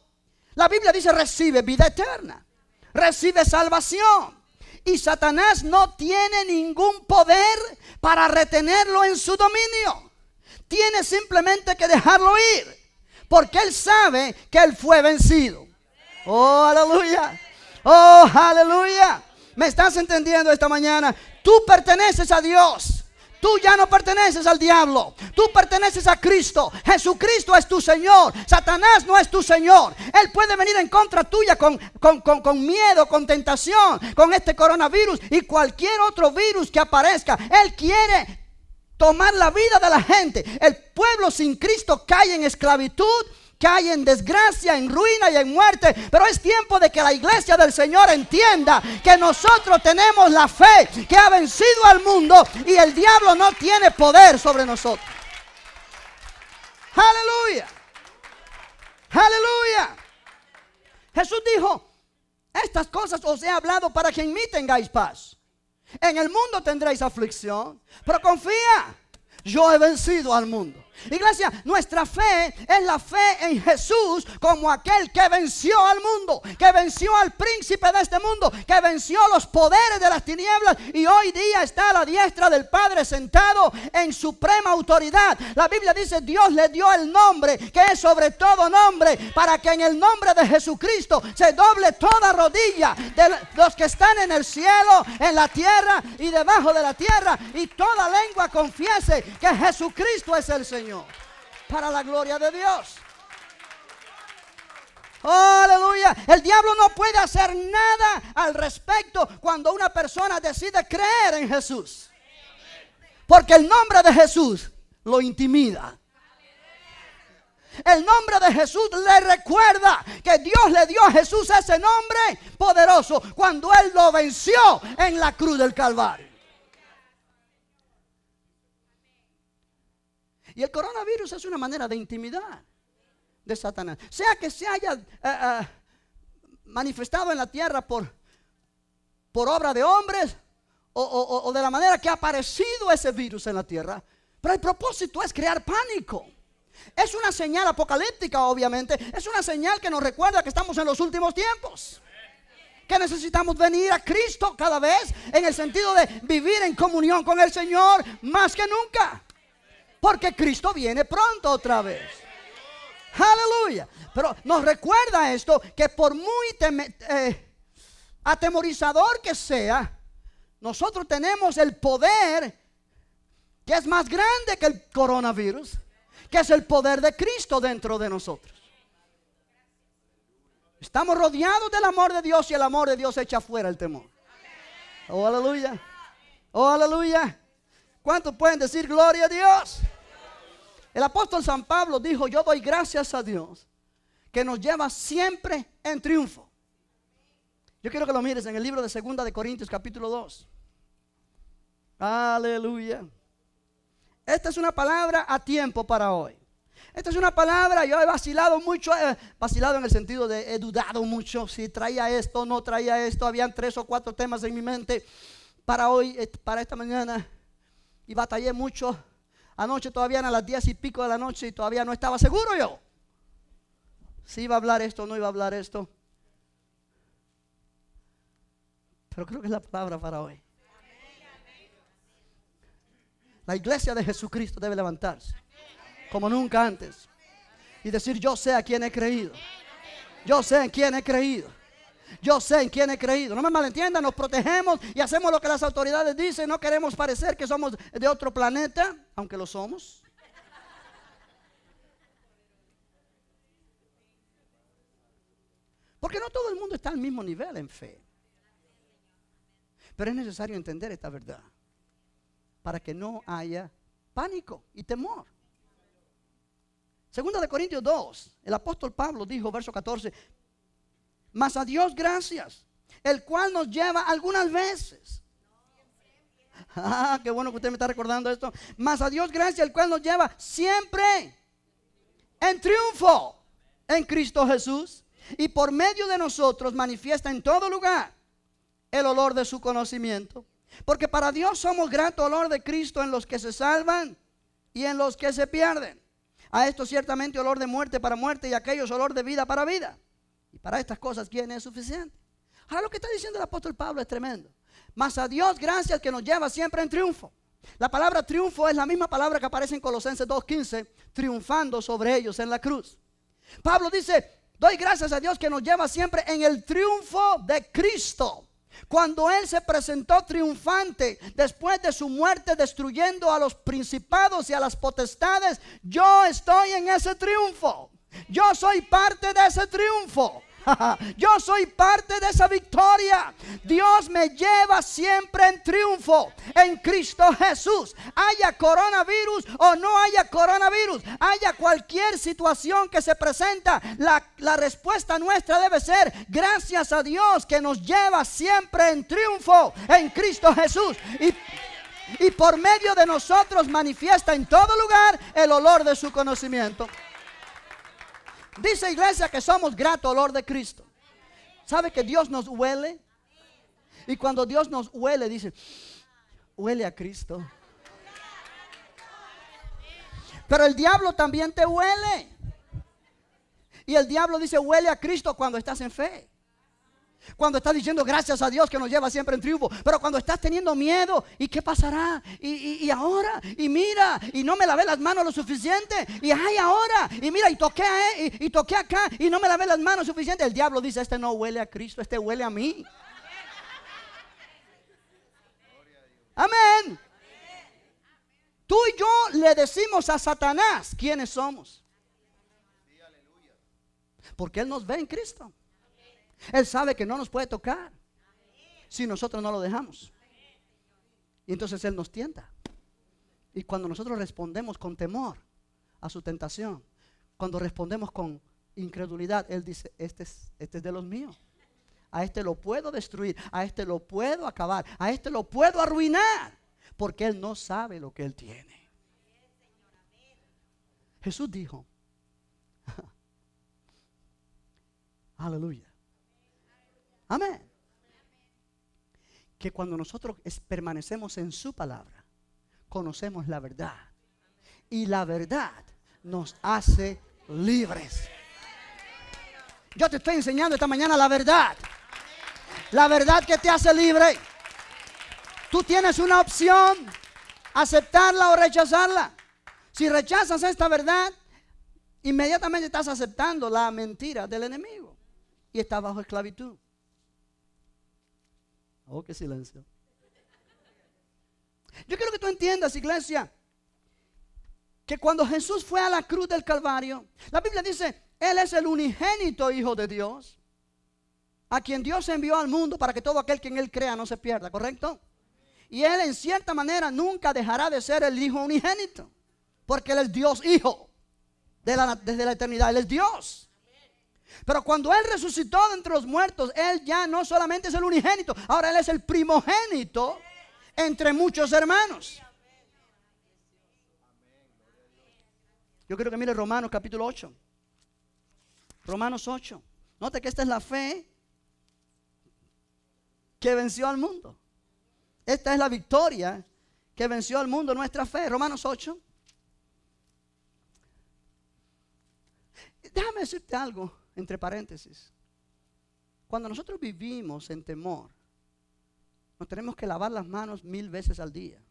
la Biblia dice recibe vida eterna, recibe salvación. Y Satanás no tiene ningún poder para retenerlo en su dominio. Tiene simplemente que dejarlo ir, porque él sabe que él fue vencido. Oh, aleluya. Oh, aleluya. ¿Me estás entendiendo esta mañana? Tú perteneces a Dios. Tú ya no perteneces al diablo. Tú perteneces a Cristo. Jesucristo es tu Señor. Satanás no es tu Señor. Él puede venir en contra tuya con miedo, con tentación, con este coronavirus y cualquier otro virus que aparezca. Él quiere tomar la vida de la gente. El pueblo sin Cristo cae en esclavitud, cae en desgracia, en ruina y en muerte. Pero es tiempo de que la iglesia del Señor entienda que nosotros tenemos la fe que ha vencido al mundo y el diablo no tiene poder sobre nosotros. Aleluya. Aleluya. Jesús dijo: estas cosas os he hablado para que en mí tengáis paz. En el mundo tendréis aflicción, pero confía, yo he vencido al mundo. Iglesia, nuestra fe es la fe en Jesús como aquel que venció al mundo, que venció al príncipe de este mundo, que venció los poderes de las tinieblas y hoy día está a la diestra del Padre sentado en suprema autoridad. La Biblia dice: Dios le dio el nombre que es sobre todo nombre, para que en el nombre de Jesucristo se doble toda rodilla de los que están en el cielo, en la tierra y debajo de la tierra, y toda lengua confiese que Jesucristo es el Señor. Para la gloria de Dios. Oh, aleluya. El diablo no puede hacer nada al respecto cuando una persona decide creer en Jesús, porque el nombre de Jesús lo intimida. El nombre de Jesús le recuerda que Dios le dio a Jesús ese nombre poderoso cuando Él lo venció en la cruz del Calvario. Y el coronavirus es una manera de intimidar de Satanás. Sea que se haya manifestado en la tierra por obra de hombres o de la manera que ha aparecido ese virus en la tierra. Pero el propósito es crear pánico. Es una señal apocalíptica, obviamente. Es una señal que nos recuerda que estamos en los últimos tiempos, que necesitamos venir a Cristo cada vez, en el sentido de vivir en comunión con el Señor más que nunca, porque Cristo viene pronto otra vez. Aleluya. Pero nos recuerda esto, que por muy atemorizador que sea, nosotros tenemos el poder que es más grande que el coronavirus, que es el poder de Cristo dentro de nosotros. Estamos rodeados del amor de Dios, y el amor de Dios echa fuera el temor. Oh, aleluya. Oh, aleluya. ¿Cuántos pueden decir gloria a Dios? El apóstol San Pablo dijo: yo doy gracias a Dios que nos lleva siempre en triunfo. Yo quiero que lo mires en el libro de 2 de Corintios capítulo 2. Aleluya. Esta es una palabra a tiempo para hoy. Esta es una palabra, yo he vacilado mucho, vacilado en el sentido de he dudado mucho si traía esto o no traía esto. Habían 3 o 4 temas en mi mente para hoy, para esta mañana, y batallé mucho. Anoche todavía eran las 10 y pico de la noche y todavía no estaba seguro yo si iba a hablar esto o no iba a hablar esto. Pero creo que es la palabra para hoy. La iglesia de Jesucristo debe levantarse como nunca antes y decir: yo sé a quién he creído. Yo sé en quién he creído. Yo sé en quién he creído. No me malentiendan, nos protegemos y hacemos lo que las autoridades dicen. No queremos parecer que somos de otro planeta, aunque lo somos. Porque no todo el mundo está al mismo nivel en fe. Pero es necesario entender esta verdad para que no haya pánico y temor. 2 de Corintios 2, el apóstol Pablo dijo, verso 14: mas a Dios gracias, el cual nos lleva algunas veces. Qué bueno que usted me está recordando esto. Mas a Dios gracias, el cual nos lleva siempre en triunfo en Cristo Jesús, y por medio de nosotros manifiesta en todo lugar el olor de su conocimiento. Porque para Dios somos grato olor de Cristo en los que se salvan y en los que se pierden. A esto ciertamente olor de muerte para muerte, y a aquellos olor de vida para vida. Y para estas cosas, ¿quién es suficiente? Ahora lo que está diciendo el apóstol Pablo es tremendo. Mas a Dios gracias, que nos lleva siempre en triunfo. La palabra triunfo es la misma palabra que aparece en Colosenses 2:15, triunfando sobre ellos en la cruz. Pablo dice: doy gracias a Dios que nos lleva siempre en el triunfo de Cristo. Cuando Él se presentó triunfante después de su muerte, destruyendo a los principados y a las potestades, yo estoy en ese triunfo. Yo soy parte de ese triunfo. Yo soy parte de esa victoria. Dios me lleva siempre en triunfo en Cristo Jesús. Haya coronavirus o no haya coronavirus, haya cualquier situación que se presenta, la respuesta nuestra debe ser: gracias a Dios que nos lleva siempre en triunfo en Cristo Jesús. Y por medio de nosotros manifiesta en todo lugar el olor de su conocimiento. Dice, iglesia, que somos grato olor de Cristo. ¿Sabe que Dios nos huele? Y cuando Dios nos huele, dice: huele a Cristo. Pero el diablo también te huele. Y el diablo dice: huele a Cristo cuando estás en fe, cuando estás diciendo gracias a Dios que nos lleva siempre en triunfo. Pero cuando estás teniendo miedo, ¿y qué pasará? Y ahora, y mira, y no me lavé las manos lo suficiente, y ay, ahora, y mira, y toqué acá, y no me lavé las manos suficiente. El diablo dice: este no huele a Cristo, este huele a mí. Amén. Tú y yo le decimos a Satanás quiénes somos, porque él nos ve en Cristo. Él sabe que no nos puede tocar si nosotros no lo dejamos. Y entonces Él nos tienta. Y cuando nosotros respondemos con temor a su tentación, cuando respondemos con incredulidad, Él dice: este es de los míos. A este lo puedo destruir, a este lo puedo acabar, a este lo puedo arruinar, porque Él no sabe lo que Él tiene. Jesús dijo, aleluya, amén, que cuando nosotros permanecemos en su palabra, conocemos la verdad, y la verdad nos hace libres. Yo te estoy enseñando esta mañana la verdad. La verdad que te hace libre. Tú tienes una opción: aceptarla o rechazarla. Si rechazas esta verdad, inmediatamente estás aceptando la mentira del enemigo y estás bajo esclavitud. Oh, qué silencio. Yo quiero que tú entiendas, iglesia, que cuando Jesús fue a la cruz del Calvario, la Biblia dice: Él es el unigénito Hijo de Dios, a quien Dios envió al mundo para que todo aquel que en Él crea no se pierda, ¿correcto? Y Él en cierta manera nunca dejará de ser el Hijo unigénito, porque Él es Dios Hijo desde la eternidad. Él es Dios. Pero cuando Él resucitó de entre los muertos, Él ya no solamente es el unigénito, ahora Él es el primogénito entre muchos hermanos. Yo quiero que mire Romanos capítulo 8. Romanos 8. Note que esta es la fe que venció al mundo. Esta es la victoria que venció al mundo, nuestra fe. Romanos 8. Déjame decirte algo entre paréntesis. Cuando nosotros vivimos en temor, nos tenemos que lavar las manos 1000 veces al día.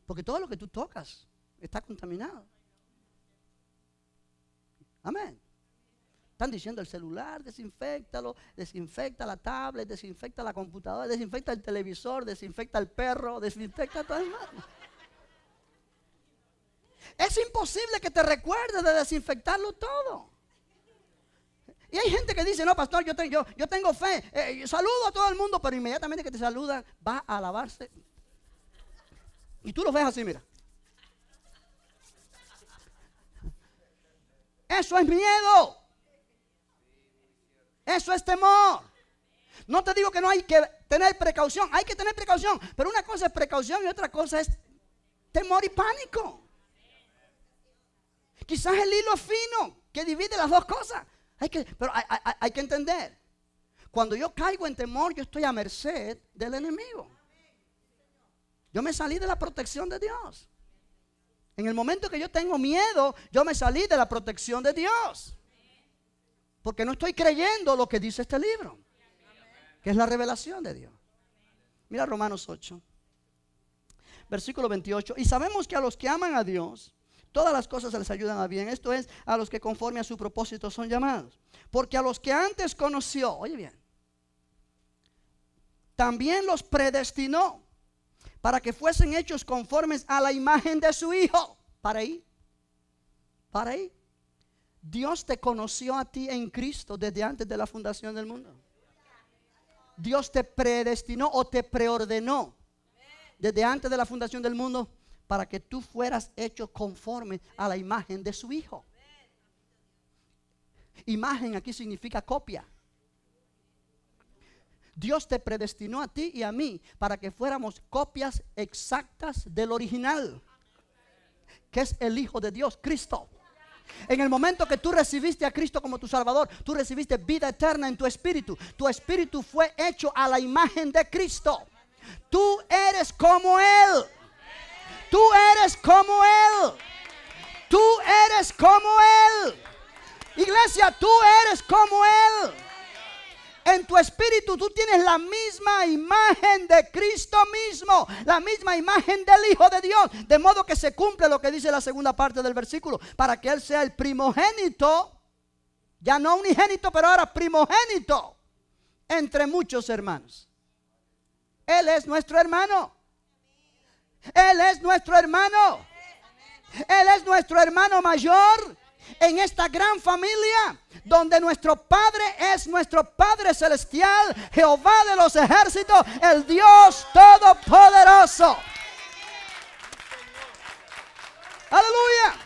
Porque todo lo que tú tocas está contaminado. Amén. Están diciendo: el celular, desinféctalo, desinfecta la tablet, desinfecta la computadora, desinfecta el televisor, desinfecta el perro, desinfecta todo el mundo. Es imposible que te recuerdes de desinfectarlo todo. Y hay gente que dice: no, pastor, yo tengo fe, saludo a todo el mundo, pero inmediatamente que te saluda va a lavarse. Y tú lo ves así, mira. Eso es miedo. Eso es temor. No te digo que no hay que tener precaución. Hay que tener precaución. Pero una cosa es precaución y otra cosa es temor y pánico. Quizás el hilo fino que divide las dos cosas. Pero hay que entender. Cuando yo caigo en temor, yo estoy a merced del enemigo. Yo me salí de la protección de Dios. En el momento que yo tengo miedo, yo me salí de la protección de Dios. Porque no estoy creyendo lo que dice este libro, que es la revelación de Dios. Mira Romanos 8, versículo 28. Y sabemos que a los que aman a Dios, todas las cosas se les ayudan a bien. Esto es, a los que conforme a su propósito son llamados. Porque a los que antes conoció, oye bien, también los predestinó para que fuesen hechos conformes a la imagen de su Hijo. Para ahí. Dios te conoció a ti en Cristo desde antes de la fundación del mundo. Dios te predestinó o te preordenó desde antes de la fundación del mundo para que tú fueras hecho conforme a la imagen de su Hijo. Imagen aquí significa copia. Dios te predestinó a ti y a mí para que fuéramos copias exactas del original, que es el Hijo de Dios, Cristo. En el momento que tú recibiste a Cristo como tu Salvador, tú recibiste vida eterna en tu espíritu. Tu espíritu fue hecho a la imagen de Cristo. Tú eres como Él. Tú eres como Él. Tú eres como Él. Iglesia, tú eres como Él. En tu espíritu tú tienes la misma imagen de Cristo mismo, la misma imagen del Hijo de Dios, de modo que se cumple lo que dice la segunda parte del versículo, para que Él sea el primogénito, ya no unigénito, pero ahora primogénito entre muchos hermanos. Él es nuestro hermano. Él es nuestro hermano. Él es nuestro hermano mayor en esta gran familia, donde nuestro Padre es nuestro Padre celestial, Jehová de los ejércitos, el Dios todopoderoso. Aleluya.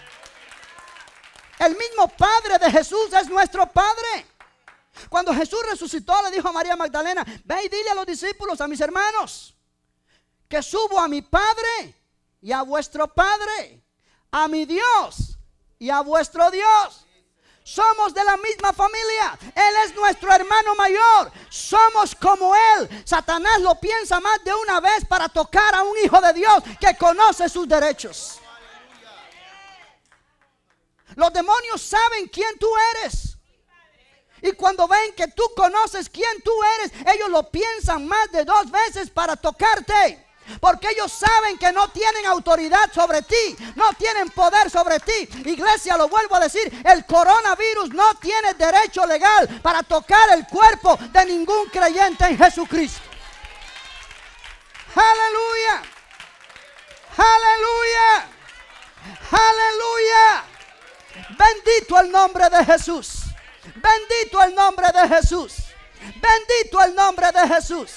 El mismo Padre de Jesús es nuestro Padre. Cuando Jesús resucitó, le dijo a María Magdalena: ve y dile a los discípulos, a mis hermanos, que subo a mi Padre y a vuestro Padre, a mi Dios y a vuestro Dios. Somos de la misma familia. Él es nuestro hermano mayor. Somos como Él. Satanás lo piensa más de una vez para tocar a un hijo de Dios que conoce sus derechos. Los demonios saben quién tú eres. Y cuando ven que tú conoces quién tú eres, ellos lo piensan más de 2 veces para tocarte. Porque ellos saben que no tienen autoridad sobre ti, no tienen poder sobre ti. Iglesia, lo vuelvo a decir, el coronavirus no tiene derecho legal para tocar el cuerpo de ningún creyente en Jesucristo. Aleluya, aleluya, aleluya. Bendito el nombre de Jesús. Bendito el nombre de Jesús. Bendito el nombre de Jesús.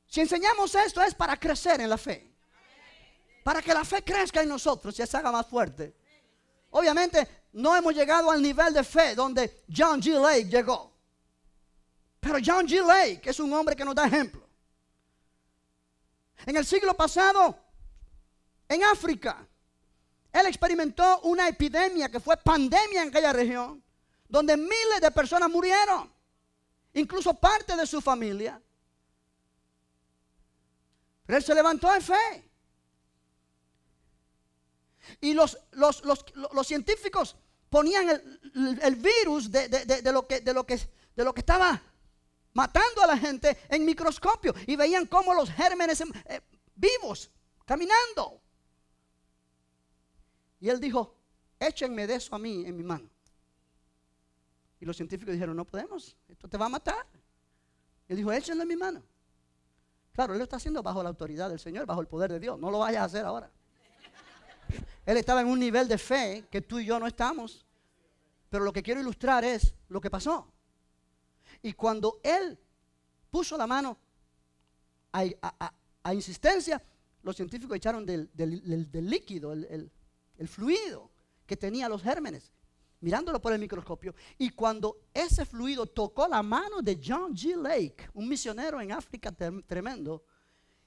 Si enseñamos esto es para crecer en la fe. Para que la fe crezca en nosotros y se haga más fuerte. Obviamente no hemos llegado al nivel de fe donde John G. Lake llegó. Pero John G. Lake es un hombre que nos da ejemplo. En el siglo pasado, en África, él experimentó una epidemia que fue pandemia en aquella región, donde miles de personas murieron, incluso parte de su familia. Pero él se levantó en fe. Y los científicos ponían el virus de lo que estaba matando a la gente en microscopio. Y veían cómo los gérmenes vivos, caminando. Y él dijo, échenme de eso a mí en mi mano. Y los científicos dijeron, no podemos, esto te va a matar. Y él dijo, échenlo en mi mano. Claro, él lo está haciendo bajo la autoridad del Señor, bajo el poder de Dios. No lo vayas a hacer ahora. Él estaba en un nivel de fe que tú y yo no estamos. Pero lo que quiero ilustrar es lo que pasó. Y cuando él puso la mano a insistencia, los científicos echaron del líquido, el fluido que tenía los gérmenes, mirándolo por el microscopio. Y cuando ese fluido tocó la mano de John G. Lake, un misionero en África tremendo,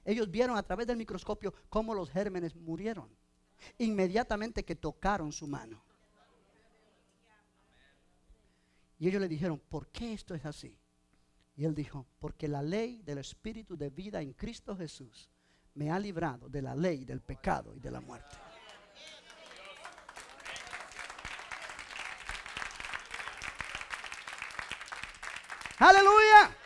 ellos vieron a través del microscopio cómo los gérmenes murieron inmediatamente que tocaron su mano. Y ellos le dijeron, ¿por qué esto es así? Y él dijo, porque la ley del Espíritu de vida en Cristo Jesús me ha librado de la ley del pecado y de la muerte. Aleluya.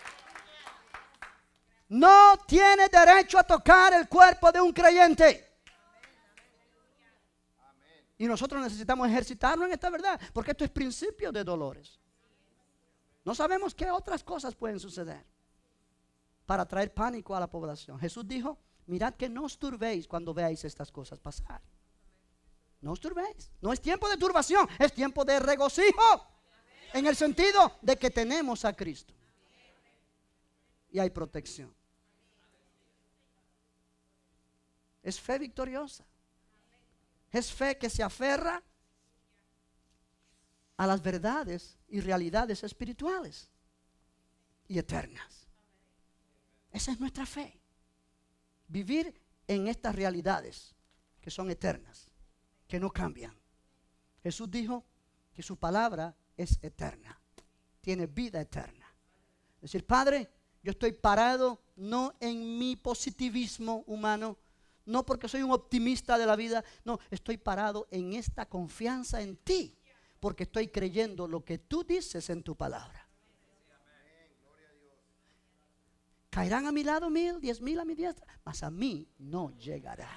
No tiene derecho a tocar el cuerpo de un creyente. Y nosotros necesitamos ejercitarnos en esta verdad, porque esto es principio de dolores. No sabemos qué otras cosas pueden suceder para traer pánico a la población. Jesús dijo, mirad que no os turbéis cuando veáis estas cosas pasar. No os turbéis. No es tiempo de turbación, es tiempo de regocijo. En el sentido de que tenemos a Cristo. Y hay protección. Es fe victoriosa. Es fe que se aferra a las verdades y realidades espirituales y eternas. Esa es nuestra fe. Vivir en estas realidades que son eternas, que no cambian. Jesús dijo que su palabra es eterna, tiene vida eterna. Es decir, Padre, yo estoy parado no en mi positivismo humano, no porque soy un optimista de la vida, no, estoy parado en esta confianza en ti, porque estoy creyendo lo que tú dices en tu palabra. Caerán a mi lado 1000, 10,000 a mi diestra, mas a mí no llegará.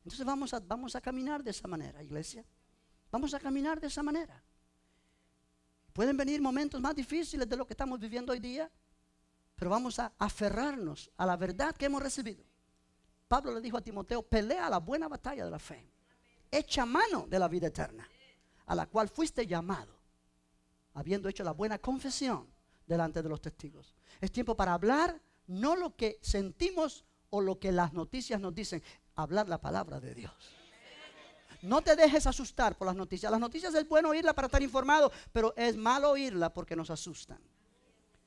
Entonces vamos a caminar de esa manera, iglesia. Vamos a caminar de esa manera. Pueden venir momentos más difíciles de lo que estamos viviendo hoy día, pero vamos a aferrarnos a la verdad que hemos recibido. Pablo le dijo a Timoteo, pelea la buena batalla de la fe. Echa mano de la vida eterna, a la cual fuiste llamado, habiendo hecho la buena confesión delante de los testigos. Es tiempo para hablar, no lo que sentimos o lo que las noticias nos dicen, hablar la palabra de Dios. No te dejes asustar por las noticias. Las noticias es bueno oírlas para estar informado, pero es malo oírlas porque nos asustan.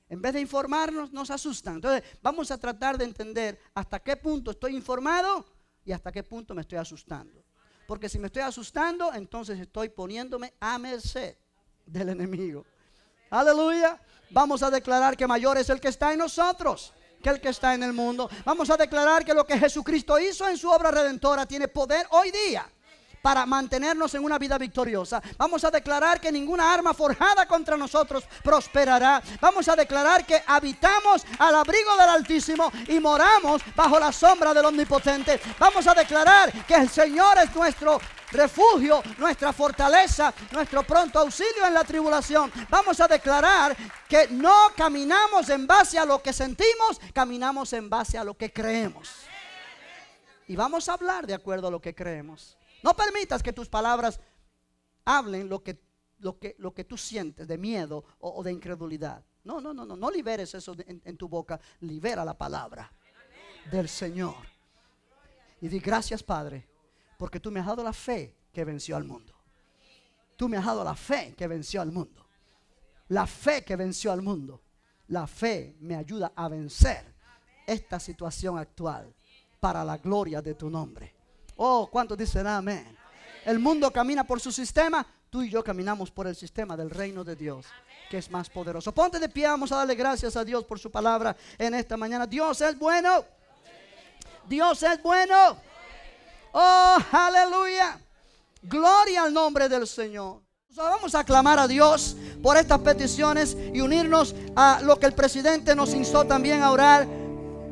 En vez de informarnos, nos asustan. Entonces vamos a tratar de entender hasta qué punto estoy informado y hasta qué punto me estoy asustando. Porque si me estoy asustando, entonces estoy poniéndome a merced del enemigo. Aleluya. Vamos a declarar que mayor es el que está en nosotros que el que está en el mundo. Vamos a declarar que lo que Jesucristo hizo en su obra redentora tiene poder hoy día para mantenernos en una vida victoriosa. Vamos a declarar que ninguna arma forjada contra nosotros prosperará. Vamos a declarar que habitamos al abrigo del Altísimo y moramos bajo la sombra del Omnipotente. Vamos a declarar que el Señor es nuestro refugio, nuestra fortaleza, nuestro pronto auxilio en la tribulación. Vamos a declarar que no caminamos en base a lo que sentimos, caminamos en base a lo que creemos. Y vamos a hablar de acuerdo a lo que creemos. No permitas que tus palabras hablen lo que tú sientes de miedo o de incredulidad. No liberes eso en tu boca. Libera la palabra del Señor. Y di gracias, Padre, porque tú me has dado la fe que venció al mundo. Tú me has dado la fe que venció al mundo. La fe que venció al mundo. La fe me ayuda a vencer esta situación actual para la gloria de tu nombre. Oh, ¿cuántos dicen amén? El mundo camina por su sistema, tú y yo caminamos por el sistema del reino de Dios, que es más poderoso. Ponte de pie, vamos a darle gracias a Dios por su palabra en esta mañana. Dios es bueno. Dios es bueno. Oh, aleluya. Gloria al nombre del Señor. Vamos a clamar a Dios por estas peticiones y unirnos a lo que el presidente nos instó también a orar,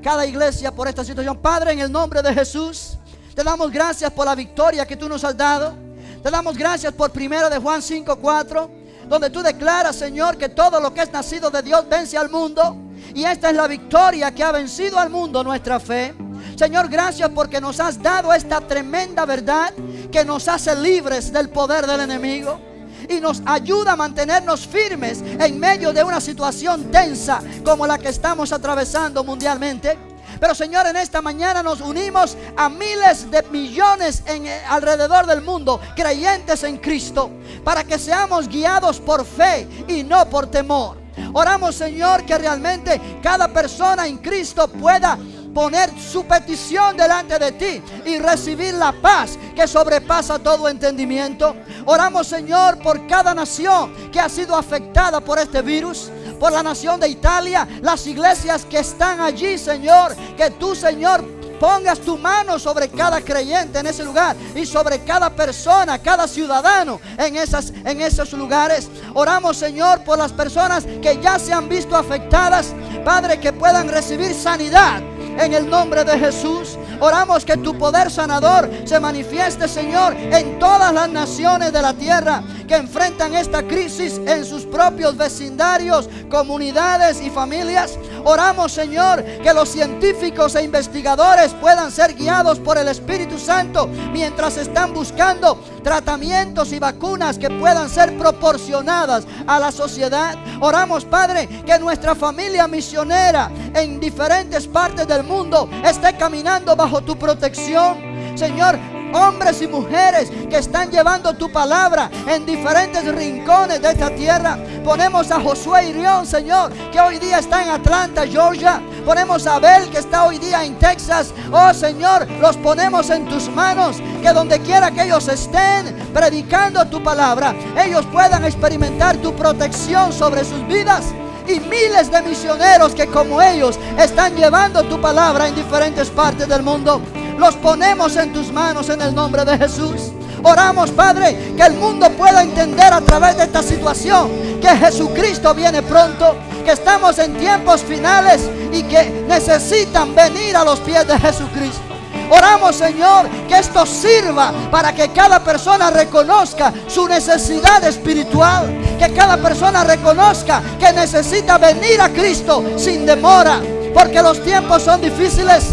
cada iglesia, por esta situación. Padre, en el nombre de Jesús, te damos gracias por la victoria que tú nos has dado. Te damos gracias por 1 de Juan 5:4, donde tú declaras, Señor, que todo lo que es nacido de Dios vence al mundo. Y esta es la victoria que ha vencido al mundo, nuestra fe. Señor, gracias porque nos has dado esta tremenda verdad que nos hace libres del poder del enemigo y nos ayuda a mantenernos firmes en medio de una situación tensa como la que estamos atravesando mundialmente. Pero Señor, en esta mañana nos unimos a miles de millones alrededor del mundo, creyentes en Cristo, para que seamos guiados por fe y no por temor. Oramos, Señor, que realmente cada persona en Cristo pueda poner su petición delante de ti y recibir la paz que sobrepasa todo entendimiento. Oramos, Señor, por cada nación que ha sido afectada por este virus, por la nación de Italia, las iglesias que están allí, Señor, que tú, Señor, pongas tu mano sobre cada creyente en ese lugar y sobre cada persona, cada ciudadano en esos lugares. Oramos, Señor, por las personas que ya se han visto afectadas, Padre, que puedan recibir sanidad en el nombre de Jesús. Oramos que tu poder sanador se manifieste, Señor, en todas las naciones de la tierra que enfrentan esta crisis en sus propios vecindarios, comunidades y familias. Oramos, Señor, que los científicos e investigadores puedan ser guiados por el Espíritu Santo mientras están buscando tratamientos y vacunas que puedan ser proporcionadas a la sociedad. Oramos, Padre, que nuestra familia misionera en diferentes partes del mundo esté caminando bajo tu protección. Señor, hombres y mujeres que están llevando tu palabra en diferentes rincones de esta tierra. Ponemos a Josué Irión, Señor, que hoy día está en Atlanta, Georgia. Ponemos a Abel, que está hoy día en Texas. Oh, Señor, los ponemos en tus manos, que donde quiera que ellos estén predicando tu palabra, ellos puedan experimentar tu protección sobre sus vidas. Y miles de misioneros que como ellos están llevando tu palabra en diferentes partes del mundo, los ponemos en tus manos en el nombre de Jesús. Oramos, Padre, que el mundo pueda entender a través de esta situación que Jesucristo viene pronto, que estamos en tiempos finales y que necesitan venir a los pies de Jesucristo. Oramos, Señor, que esto sirva para que cada persona reconozca su necesidad espiritual, que cada persona reconozca que necesita venir a Cristo sin demora, porque los tiempos son difíciles.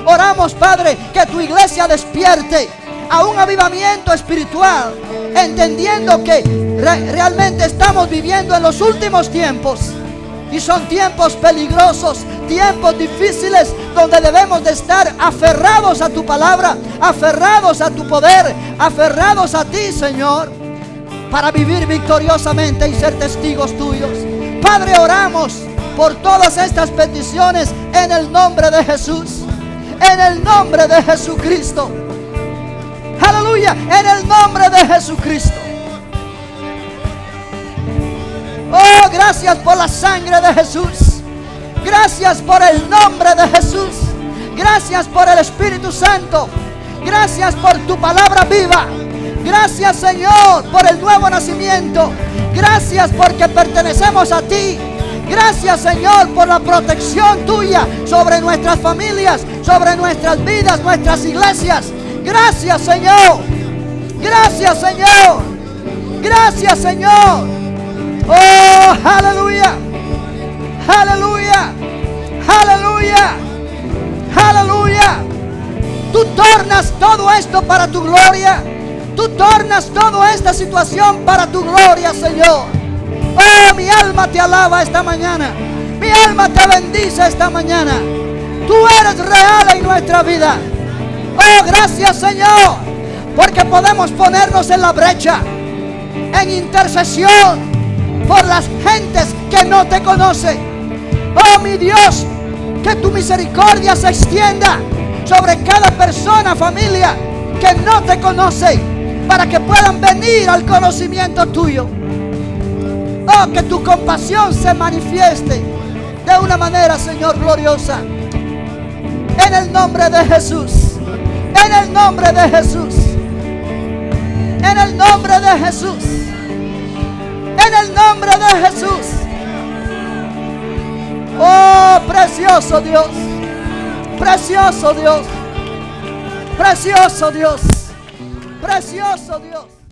Oramos, Padre, que tu iglesia despierte a un avivamiento espiritual, entendiendo que realmente estamos viviendo en los últimos tiempos. Y son tiempos peligrosos, tiempos difíciles, donde debemos de estar aferrados a tu palabra, aferrados a tu poder, aferrados a ti, Señor, para vivir victoriosamente y ser testigos tuyos. Padre, oramos por todas estas peticiones en el nombre de Jesús. En el nombre de Jesucristo. Aleluya. En el nombre de Jesucristo. Oh, gracias por la sangre de Jesús. Gracias por el nombre de Jesús. Gracias por el Espíritu Santo. Gracias por tu palabra viva. Gracias, Señor, por el nuevo nacimiento. Gracias porque pertenecemos a ti. Gracias, Señor, por la protección tuya sobre nuestras familias, sobre nuestras vidas, nuestras iglesias. Gracias, Señor. Gracias, Señor. Gracias, Señor. Oh, aleluya. Aleluya. Aleluya. Aleluya. Tú tornas todo esto para tu gloria. Tú tornas toda esta situación para tu gloria, Señor. Oh, mi alma te alaba esta mañana. Mi alma te bendice esta mañana. Tú eres real en nuestra vida. Oh, gracias, Señor, porque podemos ponernos en la brecha, en intercesión por las gentes que no te conocen. Oh, mi Dios, que tu misericordia se extienda sobre cada persona, familia que no te conoce, para que puedan venir al conocimiento tuyo. Oh, que tu compasión se manifieste de una manera, Señor, gloriosa. En el nombre de Jesús. En el nombre de Jesús. En el nombre de Jesús. En el nombre de Jesús. Oh, precioso Dios. Precioso Dios. Precioso Dios. Precioso Dios.